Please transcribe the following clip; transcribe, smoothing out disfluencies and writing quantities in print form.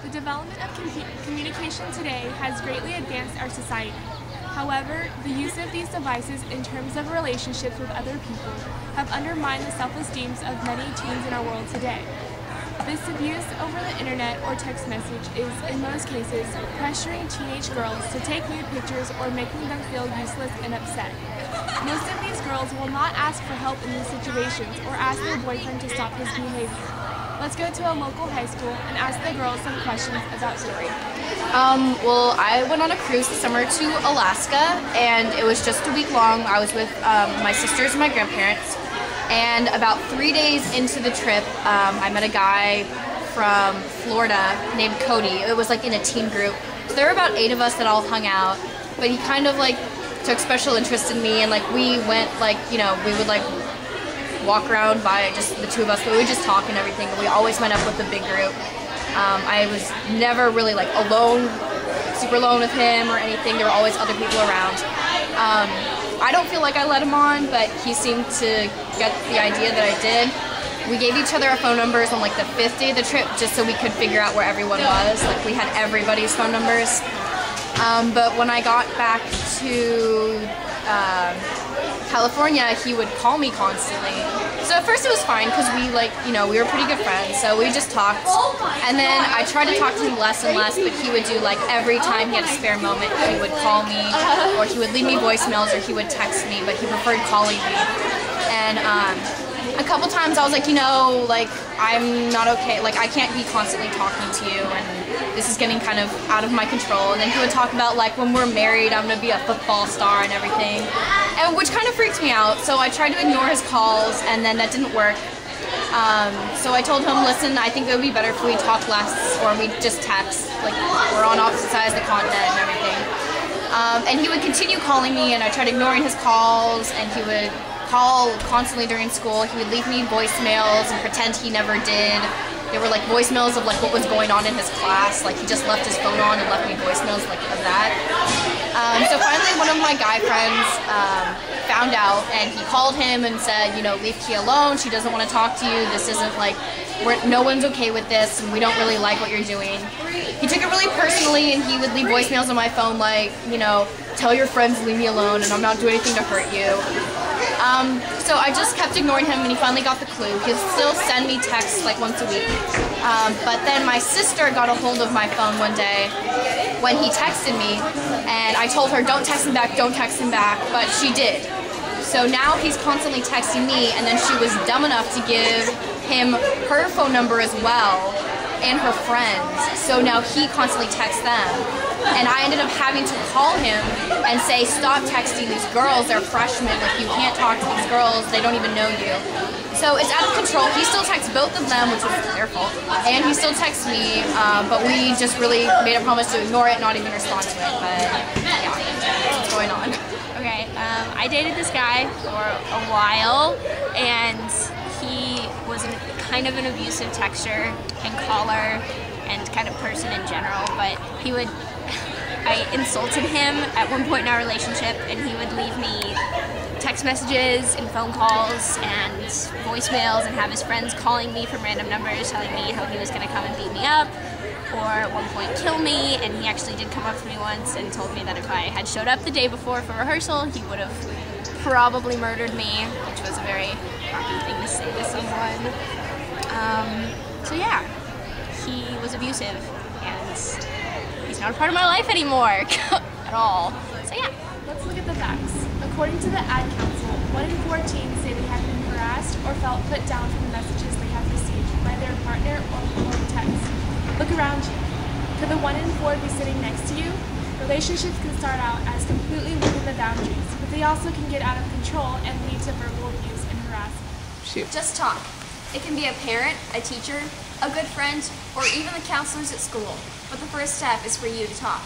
The development of communication today has greatly advanced our society. However, the use of these devices in terms of relationships with other people have undermined the self-esteem of many teens in our world today. This abuse over the internet or text message is, in most cases, pressuring teenage girls to take nude pictures or making them feel useless and upset. Most of these girls will not ask for help in these situations or ask their boyfriend to stop his behavior. Let's go to a local high school and ask the girls some questions about Dory. Well, I went on a cruise this summer to Alaska, and it was just a week long. I was with my sisters and my grandparents, and about 3 days into the trip, I met a guy from Florida named Cody. It was like in a teen group. So there were about 8 of us that all hung out, but he kind of like took special interest in me, and like we went like, you know, we would like walk around by just the 2 of us, but we would just talk and everything. We always met up with the big group. I was never really like alone, super alone with him or anything. There were always other people around. I don't feel like I led him on, but he seemed to get the idea that I did. We gave each other our phone numbers on like the 5th day of the trip just so we could figure out where everyone was. Like we had everybody's phone numbers. But when I got back to California, he would call me constantly. So at first it was fine because we like, you know, we were pretty good friends, so we just talked. And then I tried to talk to him less and less, but he would do like every time he had a spare moment, he would call me, or he would leave me voicemails, or he would text me, but he preferred calling me. And a couple times I was like, you know, like I'm not okay, like I can't be constantly talking to you, and this is getting kind of out of my control. And then he would talk about like when we're married I'm gonna be a football star and everything, and which kind of freaked me out. So I tried to ignore his calls, and then that didn't work. So I told him, listen, I think it would be better if we talk less or we just text, like we're on opposite sides of the continent and everything. And he would continue calling me, and I tried ignoring his calls, and he would call constantly during school. He would leave me voicemails and pretend he never did. There were like voicemails of like what was going on in his class. Like he just left his phone on and left me voicemails like of that. So finally one of my guy friends found out, and he called him and said, you know, leave Kia alone. She doesn't want to talk to you. This isn't like, no one's okay with this, and we don't really like what you're doing. He took it really personally, and he would leave voicemails on my phone like, you know, tell your friends to leave me alone and I'm not doing anything to hurt you. So I just kept ignoring him, and he finally got the clue. He'd still send me texts like once a week. But then my sister got a hold of my phone one day when he texted me, and I told her, don't text him back, don't text him back, but she did. So now he's constantly texting me, and then she was dumb enough to give him her phone number as well, and her friends. So now he constantly texts them. And I ended up having to call him and say, stop texting these girls, they're freshmen, like you can't talk to these girls, they don't even know you. So it's out of control. He still texts both of them, which was their fault, and he still texts me, but we just really made a promise to ignore it, not even respond to it, but yeah, that's what's going on. Okay, I dated this guy for a while, and he was kind of an abusive texter and caller and kind of person in general, but I insulted him at one point in our relationship, and he would leave me text messages and phone calls and voicemails and have his friends calling me from random numbers telling me how he was going to come and beat me up or at one point kill me. And he actually did come up to me once and told me that if I had showed up the day before for rehearsal, he would have probably murdered me, which was a very happy thing to say to someone. So yeah, he was abusive, and he's not a part of my life anymore at all. So yeah. Let's look at the facts. According to the Ad Council, 1 in 4 teens say they have been harassed or felt put down from the messages they have received by their partner or text. Look around you. Could the 1 in 4 be sitting next to you? Relationships can start out as completely within the boundaries, but they also can get out of control and lead to verbal abuse and harassment. Shoot. Just talk. It can be a parent, a teacher, a good friend, or even the counselors at school. But the first step is for you to talk.